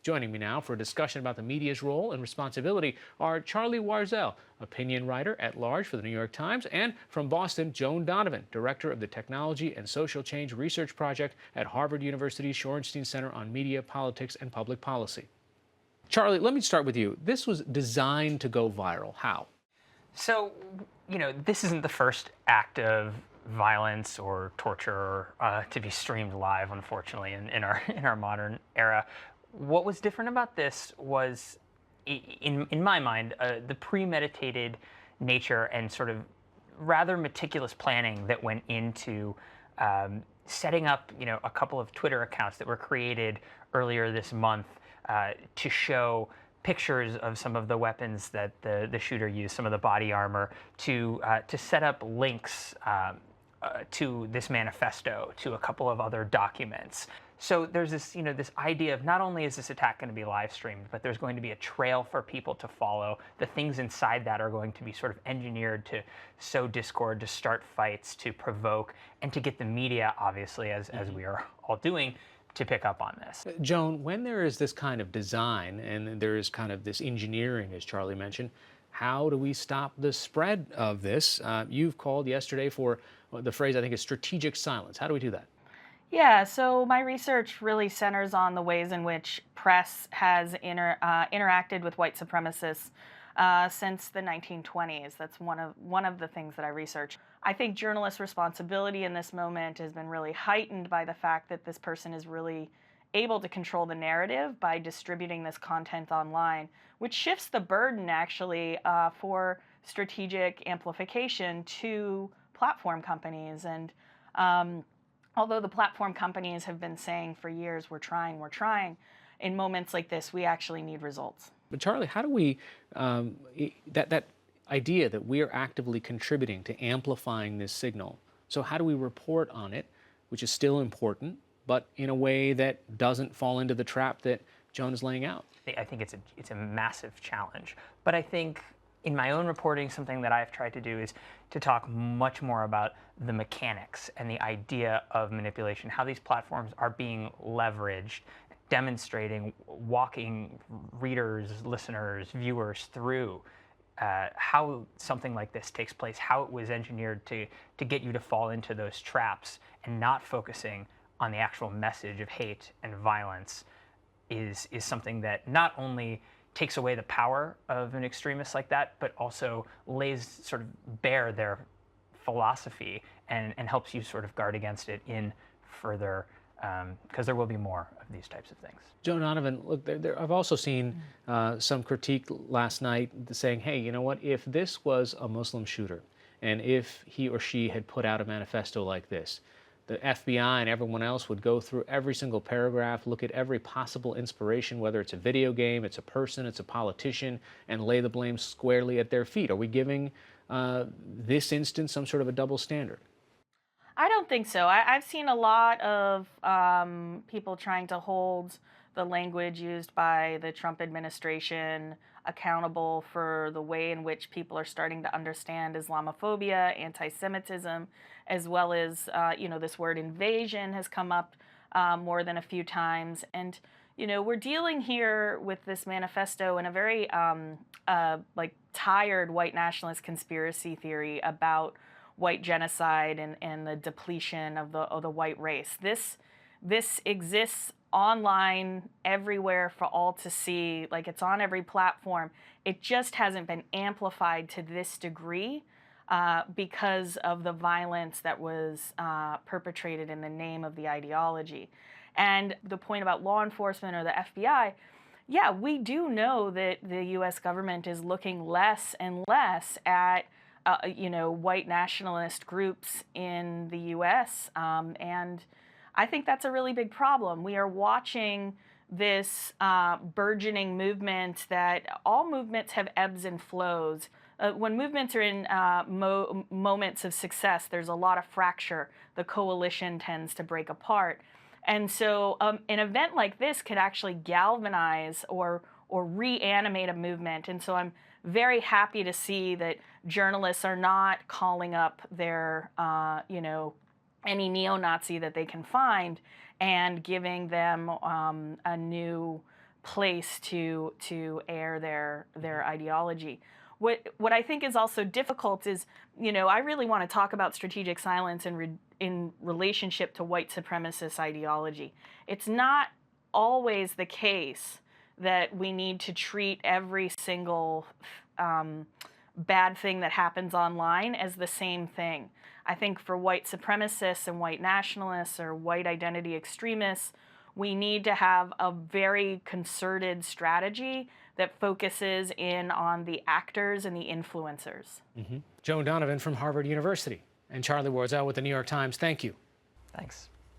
Joining me now for a discussion about the media's role and responsibility are Charlie Warzel, opinion writer at large for the New York Times, and from Boston, Joan Donovan, director of the Technology and Social Change Research Project at Harvard University's Shorenstein Center on Media, Politics, and Public Policy. Charlie, let me start with you. This was designed to go viral. How? So, this isn't the first act of violence or torture to be streamed live, unfortunately, in our modern era. What was different about this was, in my mind, the premeditated nature and sort of rather meticulous planning that went into setting up, a couple of Twitter accounts that were created earlier this month to show pictures of some of the weapons that the shooter used, some of the body armor, to set up links to this manifesto, to a couple of other documents. So there's this, this idea of not only is this attack going to be live streamed, but there's going to be a trail for people to follow. The things inside that are going to be sort of engineered to sow discord, to start fights, to provoke, and to get the media, obviously, as we are all doing, to pick up on this. Joan, when there is this kind of design and there is kind of this engineering, as Charlie mentioned, how do we stop the spread of this? You've called yesterday for the phrase, I think, is strategic silence. How do we do that? Yeah, so my research really centers on the ways in which press has interacted with white supremacists since the 1920s. That's one of the things that I research. I think journalists' responsibility in this moment has been really heightened by the fact that this person is really able to control the narrative by distributing this content online, which shifts the burden actually for strategic amplification to platform companies. And although the platform companies have been saying for years, we're trying, in moments like this, we actually need results. But Charlie, how do we, that idea that we are actively contributing to amplifying this signal, so how do we report on it, which is still important, but in a way that doesn't fall into the trap that Joan is laying out? I think it's a massive challenge. But I think in my own reporting, something that I've tried to do is to talk much more about the mechanics and the idea of manipulation, how these platforms are being leveraged, demonstrating, walking readers, listeners, viewers through how something like this takes place, how it was engineered to get you to fall into those traps, and not focusing on the actual message of hate and violence is something that not only takes away the power of an extremist like that, but also lays sort of bare their philosophy and helps you sort of guard against it in further, because there will be more of these types of things. Joan Donovan, look, I've also seen some critique last night saying, hey, you know what, if this was a Muslim shooter, and if he or she had put out a manifesto like this, the FBI and everyone else would go through every single paragraph, look at every possible inspiration, whether it's a video game, it's a person, it's a politician, and lay the blame squarely at their feet. Are we giving this instance some sort of a double standard? I don't think so. I've seen a lot of people trying to hold the language used by the Trump administration accountable for the way in which people are starting to understand Islamophobia, anti-Semitism, as well as, this word invasion has come up more than a few times. And, we're dealing here with this manifesto in a very tired white nationalist conspiracy theory about white genocide and the depletion of the white race. This exists online everywhere for all to see, like it's on every platform. It just hasn't been amplified to this degree because of the violence that was perpetrated in the name of the ideology. And the point about law enforcement or the FBI, yeah, we do know that the US government is looking less and less at white nationalist groups in the US, and I think that's a really big problem. We are watching this burgeoning movement that all movements have ebbs and flows. When movements are in moments of success, there's a lot of fracture. The coalition tends to break apart. And so an event like this could actually galvanize or reanimate a movement. And so I'm very happy to see that journalists are not calling up their, any neo-Nazi that they can find and giving them a new place to air their ideology. What I think is also difficult is, I really want to talk about strategic silence in relationship to white supremacist ideology. It's not always the case that we need to treat every single bad thing that happens online as the same thing. I think for white supremacists and white nationalists or white identity extremists, we need to have a very concerted strategy that focuses in on the actors and the influencers. Joan Donovan from Harvard University and Charlie Warzel with the New York Times. Thank you. Thanks.